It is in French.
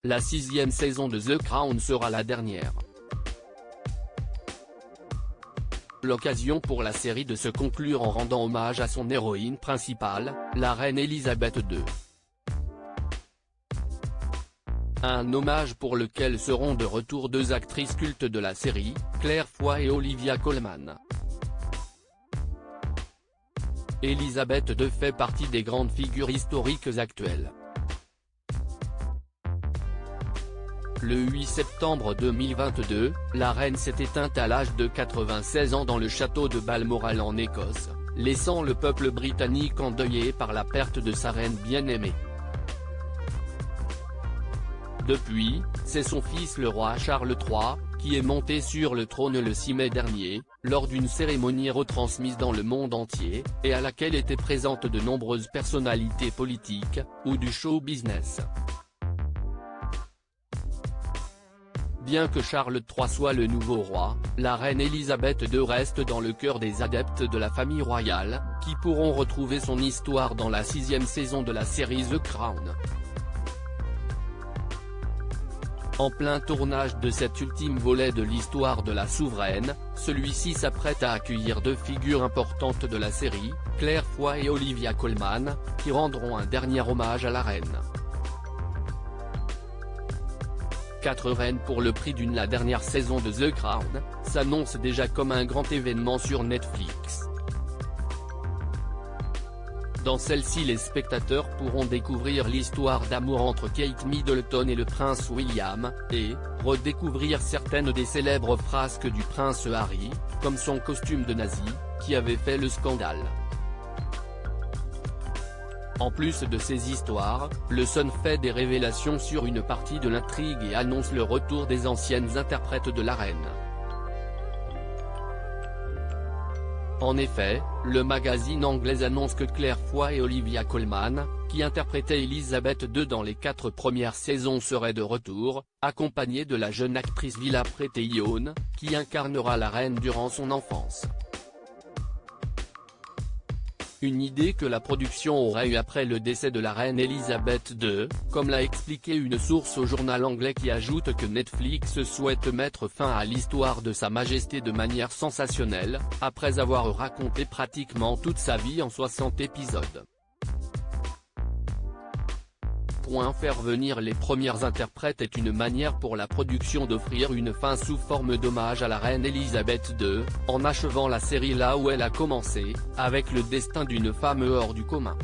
la 6e saison de The Crown sera la dernière. L'occasion pour la série de se conclure en rendant hommage à son héroïne principale, la reine Elisabeth II. Un hommage pour lequel seront de retour deux actrices cultes de la série, Claire Foy et Olivia Colman. Elisabeth II fait partie des grandes figures historiques actuelles. Le 8 septembre 2022, la reine s'est éteinte à l'âge de 96 ans dans le château de Balmoral en Écosse, laissant le peuple britannique endeuillé par la perte de sa reine bien-aimée. Depuis, c'est son fils le roi Charles III, qui est monté sur le trône le 6 mai dernier, lors d'une cérémonie retransmise dans le monde entier, et à laquelle étaient présentes de nombreuses personnalités politiques, ou du show business. Bien que Charles III soit le nouveau roi, la reine Elisabeth II reste dans le cœur des adeptes de la famille royale, qui pourront retrouver son histoire dans la 6e saison de la série The Crown. En plein tournage de cet ultime volet de l'histoire de la souveraine, celui-ci s'apprête à accueillir deux figures importantes de la série, Claire Foy et Olivia Colman, qui rendront un dernier hommage à la reine. 4 reines pour le prix d'une. La dernière saison de The Crown s'annonce déjà comme un grand événement sur Netflix. Dans celle-ci, les spectateurs pourront découvrir l'histoire d'amour entre Kate Middleton et le prince William, et redécouvrir certaines des célèbres frasques du prince Harry, comme son costume de nazi, qui avait fait le scandale. En plus de ces histoires, le Sun fait des révélations sur une partie de l'intrigue et annonce le retour des anciennes interprètes de la reine. En effet, le magazine anglais annonce que Claire Foy et Olivia Colman, qui interprétaient Elisabeth II dans les 4 premières saisons, seraient de retour, accompagnées de la jeune actrice Villa Prete-Ione, qui incarnera la reine durant son enfance. Une idée que la production aurait eue après le décès de la reine Elisabeth II, comme l'a expliqué une source au journal anglais qui ajoute que Netflix souhaite mettre fin à l'histoire de Sa Majesté de manière sensationnelle, après avoir raconté pratiquement toute sa vie en 60 épisodes. Faire venir les premières interprètes est une manière pour la production d'offrir une fin sous forme d'hommage à la reine Elisabeth II, en achevant la série là où elle a commencé, avec le destin d'une femme hors du commun.